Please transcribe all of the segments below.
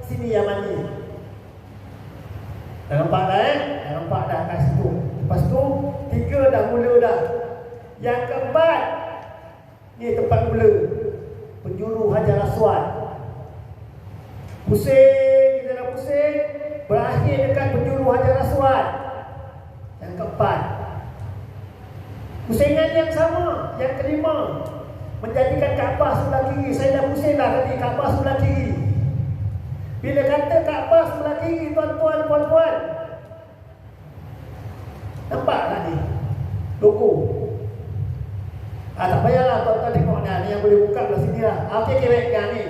sini Yamani. Dah nampak dah Dah nampak dah kat situ. Lepas tu 3 dah mula dah. Yang keempat, ni tempat mula penjuru Hajar Aswad. Pusing, kita dah pusing, berakhir dekat penjuru Hajar Aswad. Yang keempat, pusingan yang sama. Yang kelima, menjadikan Kaabah sebelah kiri. Saya dah pusing dah tadi, Kaabah sebelah kiri. Bila kata Kaabah sebelah kiri, tuan-tuan, puan-puan, nampak tak ni logo? Tak payahlah tuan-tuan tengok dah. Ni yang boleh buka belah sini lah. Okey, baik kan ni.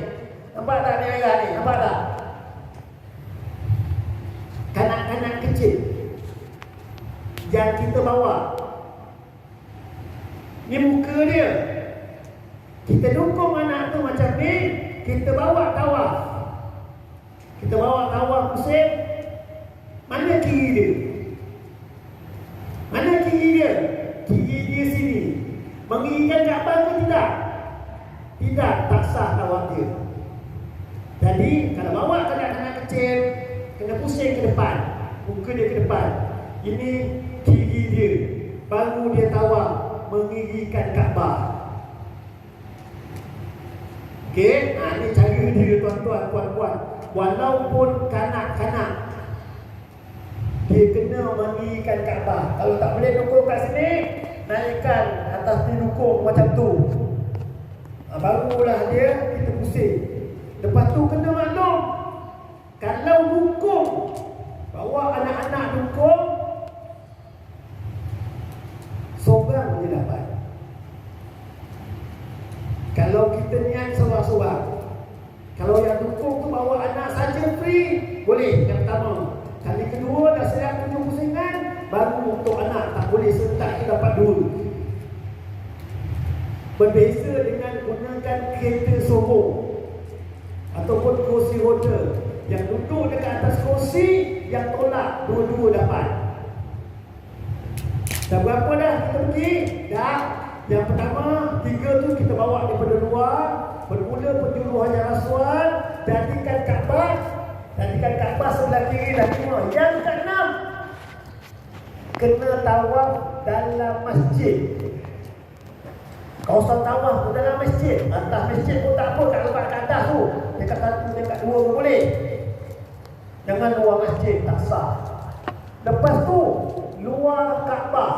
Nampak tak ni merah ni? Nampak tak? Kanak-kanak kecil yang kita bawa. Ni muka dia. Kita dukung anak tu macam ni. Kita bawa tawaf. Kita bawa tawaf pusing. Mana kiri dia? Mana kiri dia? Kiri dia sini. Menginginkan Kaabah ke tidak? Tidak, tak sah tawaf dia. Jadi kalau bawa kanak-kanak kecil, kena pusing ke depan. Muka dia ke depan. Ini kiri dia. Baru dia tawaf menginginkan Kaabah. Okey, ini cara dia tuan-tuan, puan-puan. Walaupun kanak-kanak, dia kena menginginkan Kaabah. Kalau tak boleh dukung kat sini, naikkan atas ni dukung macam tu. Barulah dia kita pusing. Lepas tu kena maklum, kalau dukung, bawa anak-anak dukung, seorang je dapat. Kalau kita niat seorang-seorang, kalau yang dukung tu bawa anak saja free, boleh yang pertama. Kali kedua dah siap 7 pusingan, baru untuk anak tak boleh serta dapat dulu. Berbeza dengan gunakan kereta sorong ataupun kursi roda. Yang duduk dekat atas kursi, yang tolak dua-dua dapat. Dah berapa dah kita pergi? Dah. Yang pertama, 3 tu kita bawa daripada luar. Bermula penjuru Hajar Aswad, jadikan Kaabah. Jadikan Kaabah sebelah kiri dah 5. Yang ke-6, kena tawaf dalam masjid. Kawasan tawaf tu dalam masjid. Atas masjid pun tak apa, kat lepas kat atas tu. Dekat 1, dekat 2 pun boleh. Jangan luar masjid, tak sah. Lepas tu, luar Kaabah.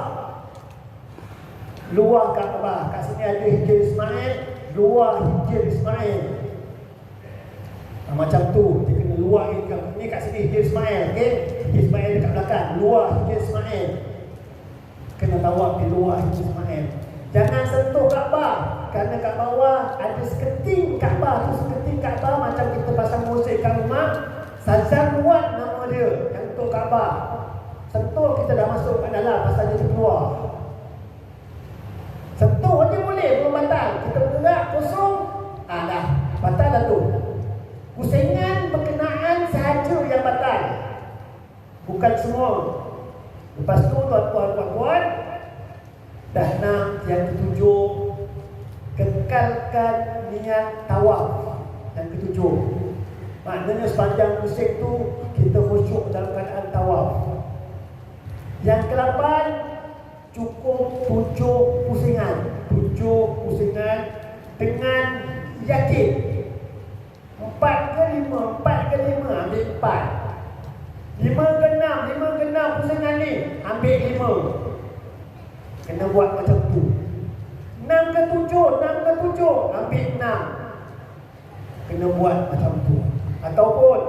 Luar Kaabah. Kat sini ada Hijr Ismail. Luar Hijr Ismail. Macam tu, dia kena luar ni kat sini Hijr Ismail. Okay? Hijr Ismail dekat belakang. Luar Hijr Ismail. Kena tawaf di luar Hijr Ismail. Jangan sentuh Kaabah. Kerana kat bawah ada seketing Kaabah. Tu seketing Kaabah macam kita pasang muzik kat rumah. Sazan Nuat nama dia yang untuk Kaabah. Sentuh kita dah masuk kat dalam, pasal dia keluar. Sentuh aja boleh, belum batal. Kita bergerak kosong, dah batal dah tu. Pusingan berkenaan sahaja yang batal, bukan semua. Lepas tu tuan-tuan, puan-puan, dah 6, yang ke-7, kekalkan niat tawaf. Yang ke-7, maknanya sepanjang pusing tu kita khusyuk dalam keadaan tawaf. Yang ke-8, cukup 7 pusingan. 7 pusingan dengan yakin. 4 ke 5, 4 ke 5, ambil 4. 5 ke 6, 5 ke 6 pusingan ni, ambil 5. Kena buat macam tu. 6 ke 7, 6 ke 7, ambil 6. Kena buat macam tu. Ataupun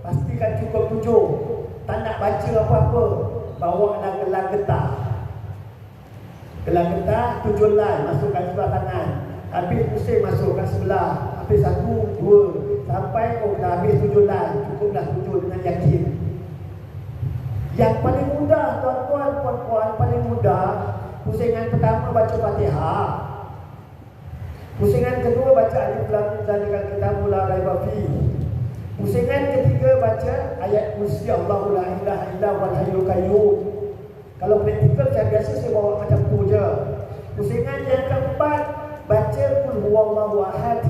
pastikan cukup 7. Tak nak baca apa-apa, bawalah gelang getah. Gelang getah 7 line, masukkan sebelah tangan. Habis pusing, masukkan sebelah. Habis 1, 2, sampai dah habis 7 line. Cukuplah 7 dengan yakin. Yang paling mudah tuan-tuan, puan-puan, paling mudah, pusingan pertama baca Fatihah. Pusingan kedua baca Alif Lam Mim Zalikal Kitabu La Raiba Fihi. Pusingan ketiga baca ayat kursi Allahu la ilaha illa huwal hayyul qayyum. Kalau praktikal saya biasa saya bawa macam tu je. Pusingan yang keempat baca Qul huwallahu ahad.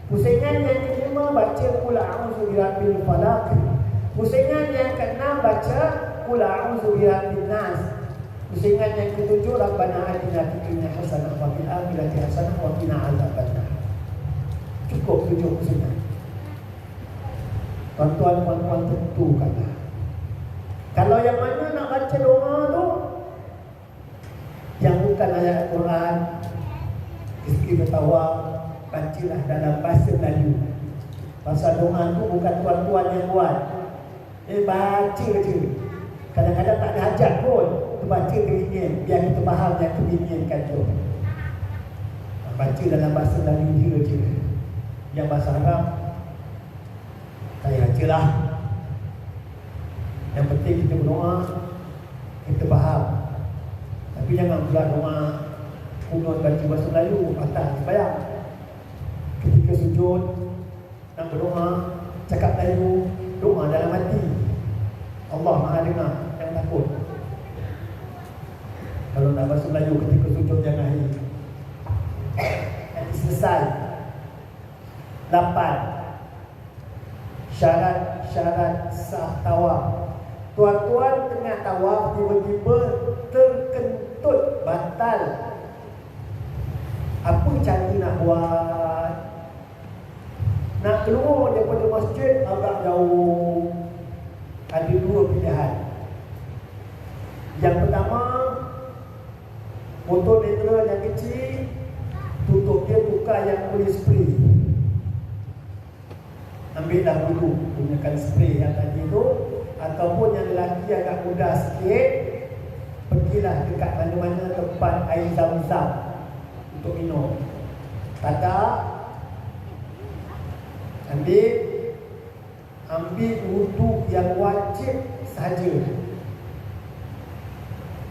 Pusingan yang kelima baca qul a'udzu birabbil falaq. Pusingan yang keenam baca qul a'udzu birabbin nas. Pusingan yang ketujuh rabbana atina fid dunya hasanah wa fil akhirati hasanah wa qina adzabannar. Cukup 7 pusingan. Tuan-tuan puan-puan tentukanlah. Kalau yang mana nak baca doa tu yang bukan ayat Quran, isteri bertawa, bacalah dalam bahasa Melayu. Pasal doa tu bukan tuan-tuan yang buat. Baca je. Kadang-kadang tak ada hajat pun. Kita baca teringin, biar kita faham yang kita inginkan tu. Baca dalam bahasa Melayu je. Yang bahasa Arab saya bacalah. Yang penting kita berdoa, kita faham. Tapi jangan pula doa kunut baca bahasa Melayu, patah sembahyang. Ketika sujud nak berdoa, cakap Melayu, doa dalam hati. Allah Maha dengar, jangan takut. Kalau nak bahasa Melayu ketika sujud jangan hari. Nanti selesai. 8. Syarat-syarat sah tawaf. Tuan-tuan tengah tawaf tiba-tiba terkentut batal. Apa cara nak buat? Nak keluar daripada masjid agak jauh. Ada 2 pilihan. Yang pertama, botol netral yang kecil, tutup dia tukar yang boleh spray. Ambillah dulu gunakan spray yang tadi tu. Ataupun yang lelaki agak mudah sikit, pergilah dekat mana-mana tempat air zam-zam untuk minum. Tak ambil wudu yang wajib sahaja.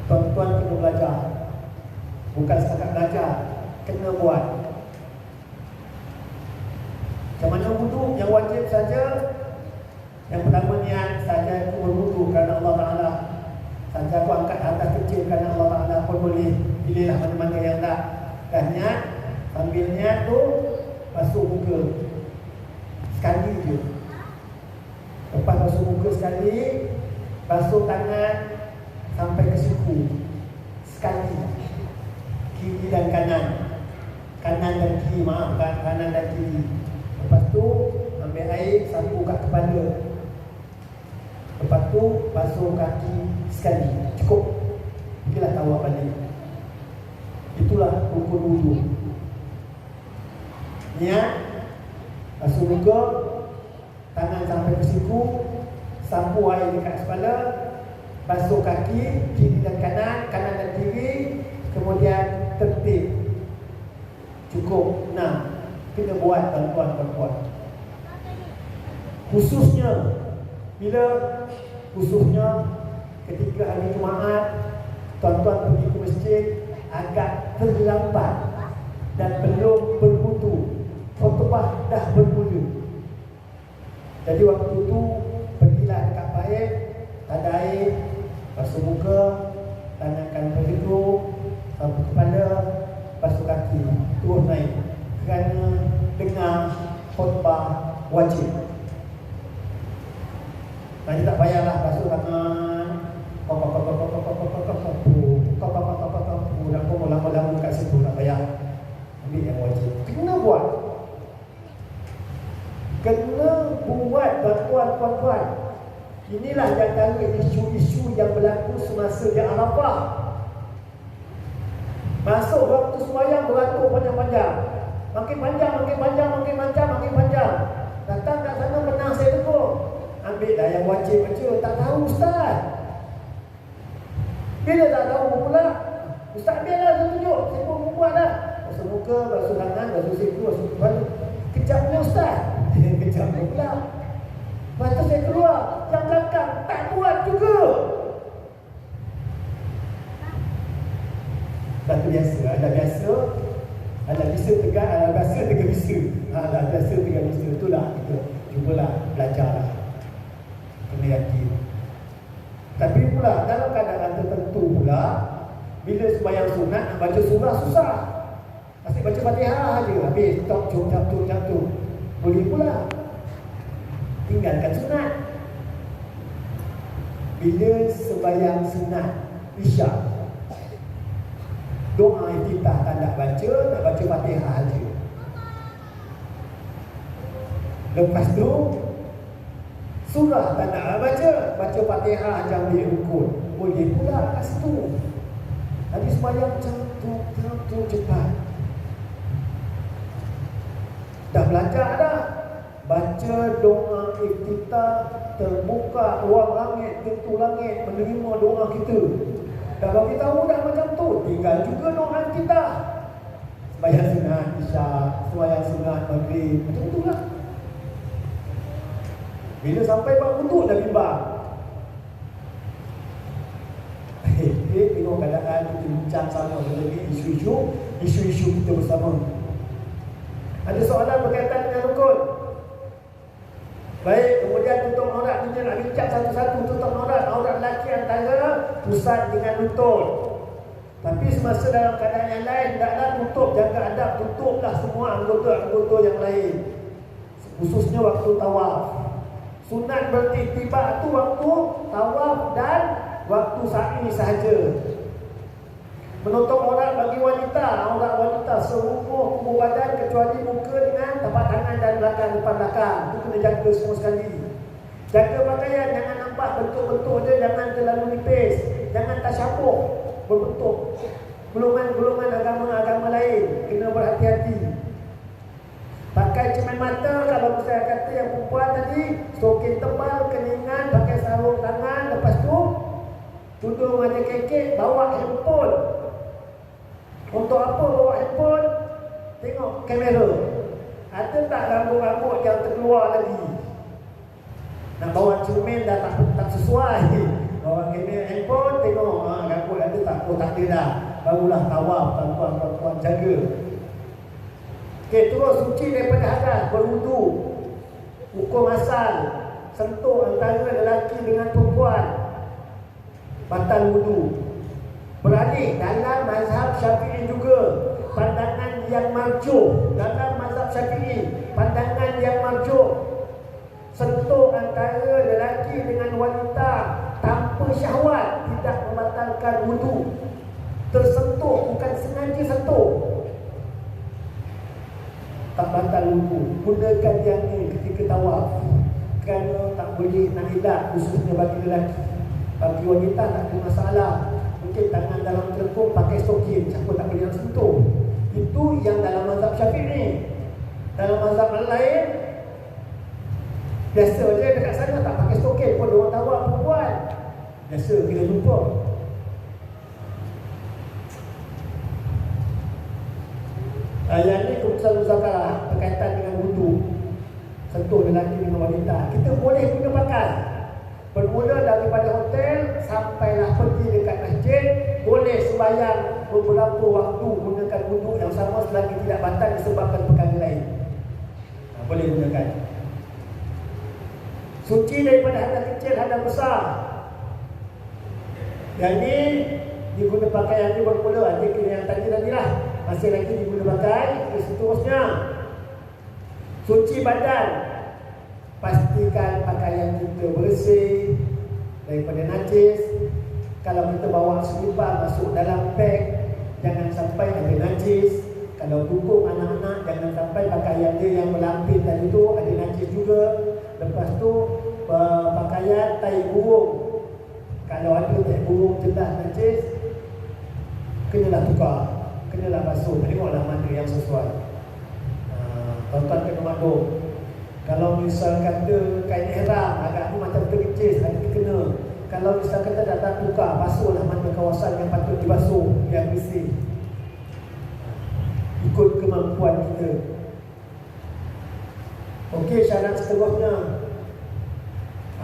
Tuan-tuan kena belajar. Bukan setakat belajar, kena buat. Macam mana wudu yang wajib saja? Yang pertama niat, saja aku berwudu kerana Allah Ta'ala. Saja aku angkat atas kecil kerana Allah Ta'ala pun boleh. Pilihlah mana-mana yang tak. Dan niat, sambil niat tu basuh muka sekali je. Lepas basuh muka sekali, basuh tangan sampai ke siku sekali. Kiri dan kanan. Kanan dan kiri, maafkan, kanan dan kiri. Lepas tu ambil air, sapu kat kepala. Lepas tu basuh kaki sekali. Cukup. Pergilah tawaf balik. Itulah rukun wudu. Niat, basuh muka, tangan sampai ke siku, sapu air dekat kepala, basuh kaki kiri dan kanan, kanan dan kiri, kemudian tertib. Cukup. 6. Kena buat tuan-tuan. Khususnya ketika hari Jumaat, tuan-tuan pergi ke masjid agak terlambat dan belum berwudu, khutbah dah bermula. Jadi waktu itu pergilah dekat paip, tak ada air, basuh muka, tangankan berhidup, sapu kepala, basuh kaki, terus naik. Kerana dengar khutbah wajib. Nanti tak payahlah basuh tangan, dan pun lama-lama kat situ, tak payah. Ambil yang wajib. Kena buat. Tuan-tuan. Inilah yang antara isu-isu yang berlaku semasa di Arafah. Masuk waktu sembahyang beratur panjang-panjang. Makin panjang. Datang kat sana menang saya tegur. Ambil dah yang wajib baca. Tak tahu Ustaz. Bila tak tahu pula, Ustaz biarlah saya tunjuk. Saya pun buat dah. Basuh muka, basuh tangan, basuh siku, basuh kepala. Kejap punya Ustaz. Kejap pula. Lepas tu saya keluar. Yang belakang tak buat juga. Satu biasa. Ada bisa tegak, ada biasa tegak bisa. Ada biasa tegak bisa. Itulah kita cubalah belajarlah. Kena yakin. Tapi pula dalam keadaan tertentu pula, bila sembahyang sunat nak baca surah susah. Asyik baca Fatihah aja habis. Jom. Boleh pula. Tinggalkan sunat. Bila sembahyang sunat Isyak, doa iftitah tak nak baca, nak baca Fatihah aja. Lepas tu surah tak nak baca, baca Fatihah aja ambil rukun. Boleh pula kat situ. Habis sembahyang macam tu cepat. Dah belajar dah. Baca doa iftitah, terbuka ruang langit, pintu langit menerima doa kita. Dah bagi tahu dah macam tu. Tinggal juga doa iftitah. Sembahyang sunat Isyak, sembahyang sunat Maghrib, macam itulah. Bila sampai bab wuduk dah bimbang. Tengok keadaan kita bincang sama lagi isu-isu kita bersama. Ada soalan berkaitan dengan rukun. Baik, kemudian tutup aurat. Kita nak bincang satu-satu tutup aurat. Aurat lelaki antara pusat dengan lutut. Tapi semasa dalam keadaan yang lain, hendaklah tutup, jaga adab, tutuplah semua anggota-anggota yang lain. Khususnya waktu tawaf. Sunat beriktibar tu waktu tawaf dan waktu sa'i sahaja. Menutup aurat bagi wanita, aurat wanita seluruh tubuh badan kecuali muka dengan tapak tangan dan belakang depan belakang. Itu kena jaga semua sekali. Jaga pakaian, jangan nampak bentuk-bentuk dia, jangan terlalu nipis, jangan tasyabuh berbentuk golongan-golongan agama-agama lain. Kena berhati-hati. Pakai cermin mata, kalau saya kata yang perempuan tadi, stokin tebal, keningan, pakai sarung tangan, lepas tu tudung ada kekek, bawa handphone. Untuk apa bawa handphone? Tengok kamera. Ada tak rambut-rambut yang terkeluar lagi? Nak bawa cermin dah tak sesuai. Bawa kamera handphone, tengok rambut ada tak? Oh tak ada dah. Barulah tawaf, tuan-tuan jaga. Okey, terus suci daripada hadas, berwudu. Hukum asal, sentuh antara lelaki dengan perempuan, batal wudu. Beralih dalam mazhab Syafi'i juga, pandangan yang marjuh. Dalam mazhab Syafi'i, pandangan yang marjuh, sentuh antara lelaki dengan wanita tanpa syahwat tidak membatalkan wudu. Tersentuh, bukan sengaja sentuh, tak batal wudu. Gunakan yang ni ketika tawaf, kerana tak boleh nak elak, khususnya bagi lelaki. Bagi wanita tak ada masalah. Mungkin tangan dalam telekung pakai stokin, siapa tak boleh nak sentuh. Itu yang dalam mazhab Syafi'i. Dalam mazhab lain, biasa je dekat sana tak pakai stokin pun orang tawaf perempuan. Biasa kita jumpa. Yang ni keputusan muzakarah berkaitan dengan wudu, sentuh lelaki dengan wanita. Kita boleh guna pakai. Bermula daripada hotel sampailah pergi dekat masjid, boleh sembahyang beberapa waktu gunakan wudu yang sama selagi tidak batal disebabkan perkara lain. Boleh gunakan. Suci daripada hadas kecil, hadas besar. Yang ni diguna pakai, yang ni bermula artikel yang tadi-tadilah. Masih lagi diguna pakai. Seterusnya, suci badan. Pastikan pakaian kita bersih daripada najis. Kalau kita bawa selipar masuk dalam beg, jangan sampai ada najis. Kalau dukung anak-anak, jangan sampai pakaian dia yang melampir tadi tu ada najis juga. Lepas tu pakaian tai burung, kalau ada tai burung jelas najis, kenalah tukar, kenalah basuh. Tengoklah mana yang sesuai. Tuan-tuan kena maklum. Kalau misal kata kain ihram agak ni macam terkecil, ada kena. Kalau misal kata datang tukar, basuhlah mana kawasan yang patut dibasuh, yang bersih. Ikut kemampuan kita. Okey, syarat seterusnya.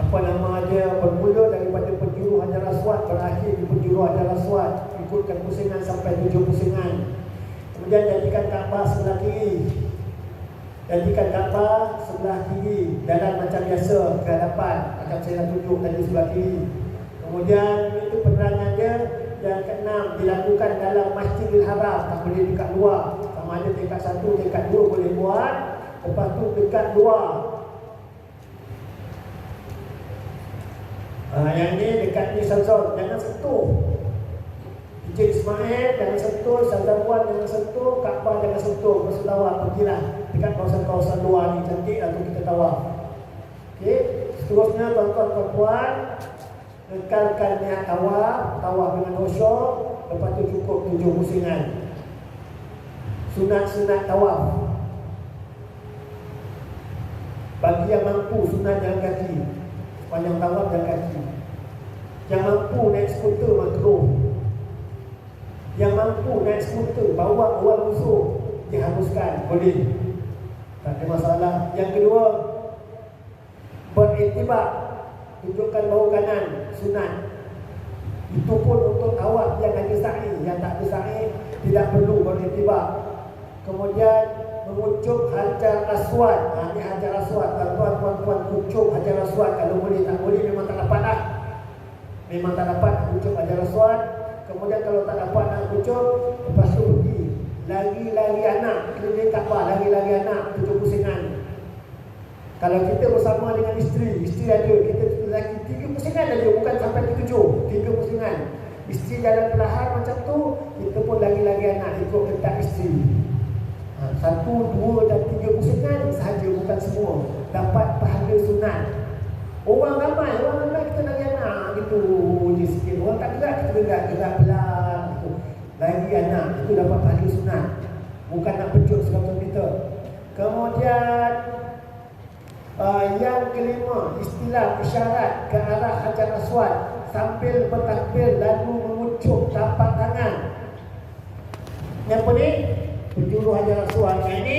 Apa nama dia? Bermula daripada penjuru Hajar Aswad, berakhir di penjuru Hajar Aswad. Ikutkan pusingan sampai 7 pusingan. Kemudian jadikan Kaabah sebelah kiri. Jadikan Kaabah sebelah kiri, jalan macam biasa ke hadapan, macam saya dah tunjuk tadi sebelah kiri. Kemudian itu penerangan dia. Yang keenam, dilakukan dalam Masjidil Haram, tak boleh dekat luar. Sama ada tingkat 1, tingkat 2 boleh buat. lepas tu dekat luar. Yang ni dekat ni Syazon, jangan sentuh. Encik Ismail jangan sentuh, Syazwan jangan sentuh, Kaabah jangan sentuh. Masa tawaf pergilah dekat kawasan-kawasan luar ni, cantik lah tu kita tawaf. Okey, seterusnya tuan-tuan dan puan, lekalkan niat tawaf dengan khusyuk. Lepas tu cukup 7 pusingan. Sunat-sunat tawaf. Bagi yang mampu, sunat jalan kaki. Sepanjang tawaf jalan kaki. Yang mampu naik skuter makruh. Yang mampu naik skuter bawa orang musuh diharuskan, boleh, tak ada masalah. Yang kedua, beriktibar, tunjukkan bahu kanan, sunat. Itu pun untuk tawaf yang ada sa'i. Yang tak ada sa'i tidak perlu beriktibar. Kemudian mengucuk hajar aswad. Ini hajar aswad, tuan-tuan puan-puan, kucuk hajar aswad. Kalau boleh, tak boleh memang tak dapat lah. Memang tak dapat kucuk hajar aswad. Kemudian kalau tak dapat nak kucuk, lepas tu pergi lari-lari anak, keliling Kaabah, lari-lari anak, 7 pusingan. Kalau kita bersama dengan isteri ada, kita lagi 3 pusingan aja, bukan sampai ke 7, 3 pusingan. Isteri jalan perlahan macam tu, kita pun lari-lari anak ikut ketak isteri. 1, 2 dan 3 pusingan sahaja, bukan semua. Dapat pahala sunat. Orang ramai kita lari anak gitu je sikit. Orang tak gerak, kita gerak pelan gitu. Lari anak, itu dapat pahala sunat. Bukan nak pejut 100 meter. Kemudian yang kelima, istilah isyarat ke arah hajar aswad sambil bertakbir lalu mengucuk tapak tangan. Yang apa ni? Penjuru hajar aswad. Ini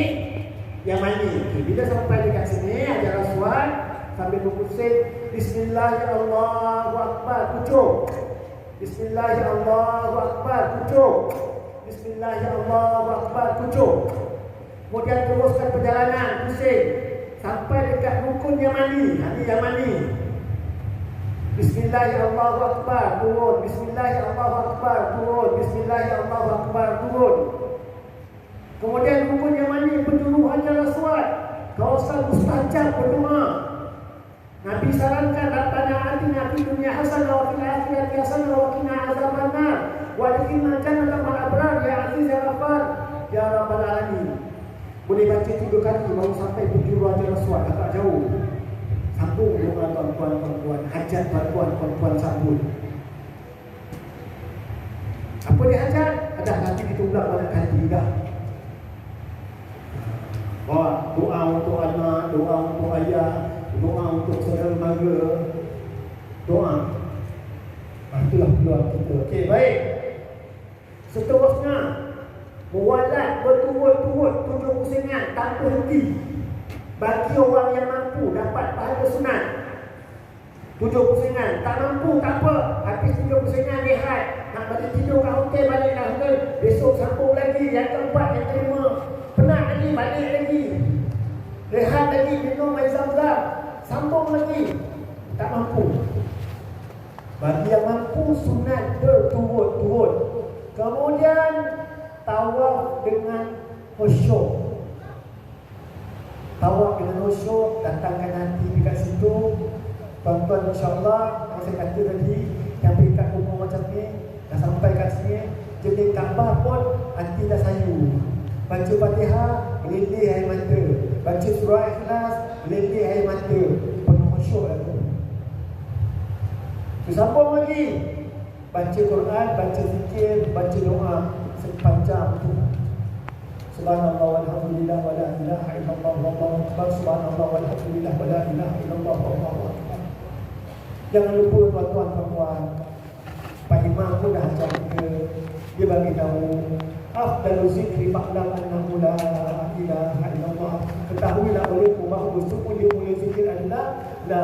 yang mani. Bila sampai dekat sini hajar aswad, sambil berpusing, Bismillahirrahmanirrahim, kucuk. Bismillahirrahmanirrahim, kucuk. Bismillahirrahmanirrahim, kucuk. Kemudian teruskan perjalanan, pusing sampai dekat rukun Yamani. Ini Yamani. Bismillahirrahmanirrahim, turun. Bismillahirrahmanirrahim, turun. Bismillahirrahmanirrahim, turun. Kemudian rukun Yamani, penjuru hajar aswad, kawasan mustajab berdoa. Nabi sarankan, Rabbana atina fid dunya hasanah wa fil akhirati hasanah wa qina azabannar wa adkhilna jannata ma'al abrar ya aziz ya ghafar ya rabbal alamin. Boleh baca 3 kali baru sampai penjuru hajar aswad, agak jauh. Sambung doa tuan-tuan, hajat tuan-tuan sambung. Apa dia hajat? Ada nanti kita ulang banyak kali dah. Doa untuk anak, doa untuk ayah, doa untuk saudara mara, doa. Itulah peluang kita. Okey, baik. Seterusnya, mewalat berturut-turut 7 pusingan tanpa henti. Bagi orang yang mampu dapat pahala sunat. 7 pusingan. Tak mampu, tak apa. Habis 3 pusingan, rehat. Nak balik tidur kat hotel, balik kat hotel. Besok sambung lagi. Yang keempat, yang kelima. Penat lagi, balik lagi. Rehat lagi, minum air zam-zam. Sambung lagi. Tak mampu. Bagi yang mampu, sunat berturut-turut. Kemudian tawaf dengan khusyuk. Tawaf dengan khusyuk, datangkan hati dekat situ. Tuan-tuan, insyaAllah, yang saya kata tadi, yang peringkat umur macam ni, dah sampai kat sini, jenis Kaabah pun hati dah sayu. Baca Fatihah, meleleh air mata. Baca surah Ikhlas, meleleh air mata. Penuh khusyuk lah tu. Sambung lagi. Baca Quran, baca zikir, baca doa sepanjang tu. Subhanallah walhamdulillah wa la ilaha illallah wallahu akbar. Subhanallah walhamdulillah wa la ilaha illallah wallahu akbar. Jangan lupa tuan-tuan perempuan, Pak Imam pun dah ajar kita. Dia bagi tahu afdalu zikri fa'lam annahu la ilaha illallah. Ketahuilah olehmu bahawa semulia-mulia zikir adalah la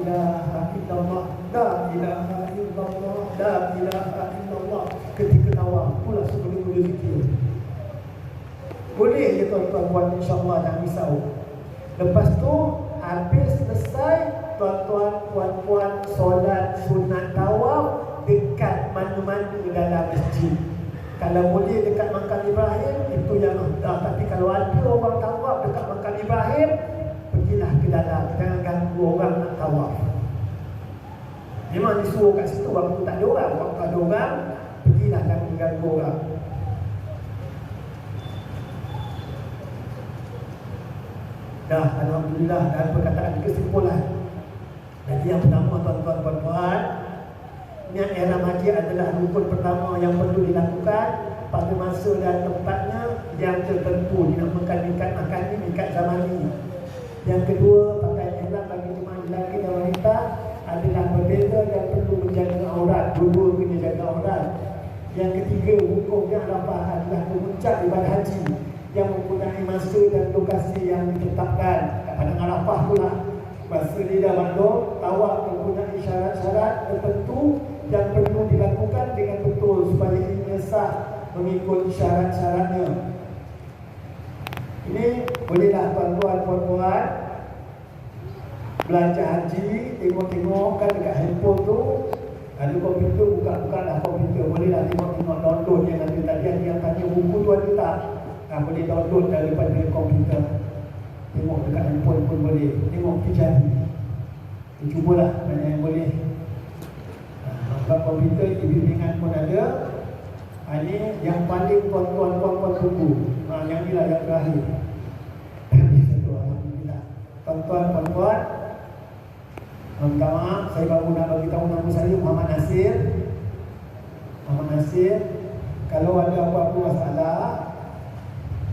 ilaha illallah. La ilaha illallah. La ilaha illallah. Ketika tawaf pula semulia-mulia zikir. Boleh ya tuan-tuan buat, insyaAllah, tak risau. Lepas tu habis selesai, tuan-tuan puan-puan solat sunat tawaf dekat mana-mana dalam masjid. Kalau boleh dekat makam Ibrahim, itu yang mudah. Tapi kalau ada orang tawaf dekat makam Ibrahim, pergilah ke dalam, jangan ganggu orang nak tawaf. Memang disuruh kat situ waktu tak ada orang. Waktu ada orang, pergilah, jangan ganggu orang. Dah, alhamdulillah, dan perkataan kesimpulan. Jadi yang pertama, tuan-tuan puan-puan, niat ihram haji adalah rukun pertama yang perlu dilakukan pada masa dan tempatnya yang tertentu, dinamakan mikat makani, mikat zamani. Yang kedua, pakaian ihram bagi jemaah lelaki dan wanita adalah berbeza dan perlu menjaga aurat, dua-dua kena jaga aurat. Yang ketiga, hukumnya Arafah adalah puncak ibadah haji yang mempunyai masa dan lokasi yang ditetapkan. Kat Padang Arafah pula, masa di dalam tawaf mempunyai syarat-syarat tertentu yang perlu dilakukan dengan betul supaya ia sah mengikut syarat-syaratnya. Ini bolehlah tuan-tuan puan-puan belanja haji, tengok-tengok kan dekat handphone tu ada komputer, buka-buka lah komputer, bolehlah tengok-tengok, download yang ada tadi yang tanya buku tu ada tak? Boleh download daripada komputer, tengok dekat handphone pun boleh, tengok kejadi. Cubalah mana yang boleh. Sebab komputer bimbingan pun ada. Ini yang paling tuan-tuan tunggu. Yang inilah yang terakhir. Alhamdulillah. Tuan-tuan puan-puan, minta maaf, saya baru nak bagi tahu nama saya Muhammad Nasir. Muhammad Nasir. Kalau ada apa-apa masalah,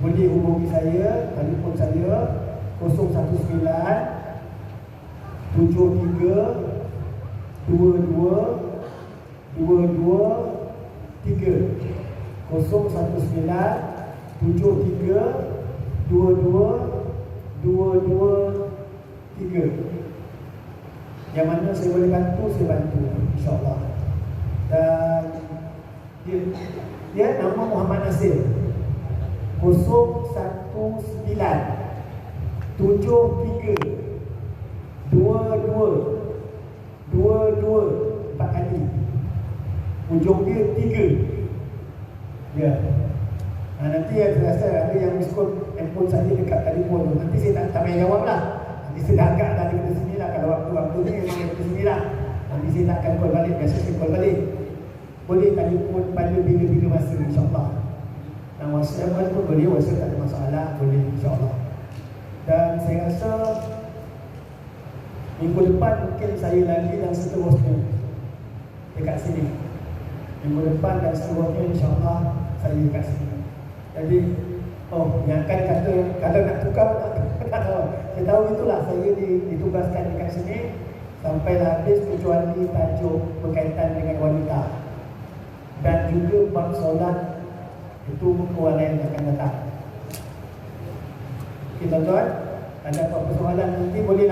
boleh hubungi saya, telefon saya 019 73 22 223 019 73 22 223. Yang mana saya boleh bantu, saya bantu, insyaAllah. Dan dia nama Muhammad Nasir. 019 73 22 4 kali. Ujung dia 3. Ya. Nanti saya rasa ada yang miskol handphone saya dekat telefon tu. Nanti saya tak payah jawab lah. Nanti saya dah agak dah daripada sini lah. Kalau waktu-waktu ni memang daripada sini lah. Nanti saya tak akan call balik. Biasa saya call balik. Boleh telefon pada bila-bila masa, insyaAllah. Dan WhatsApp pun boleh. WhatsApp tak ada masalah. Boleh, insyaAllah. Dan saya rasa minggu depan mungkin saya lagi dan seterusnya dekat sini. Minggu depan dan seterusnya insyaAllah saya dekat sini. Jadi, yang akan kata kalau nak tukar, tak tahu. Saya tahu itulah saya ditugaskan dekat sini sampailah habis kecuali tajuk berkaitan dengan wanita. Dan juga bab solat itu buku yang akan datang. Okay, tuan-tuan, ada apa-apa soalan nanti bolehlah.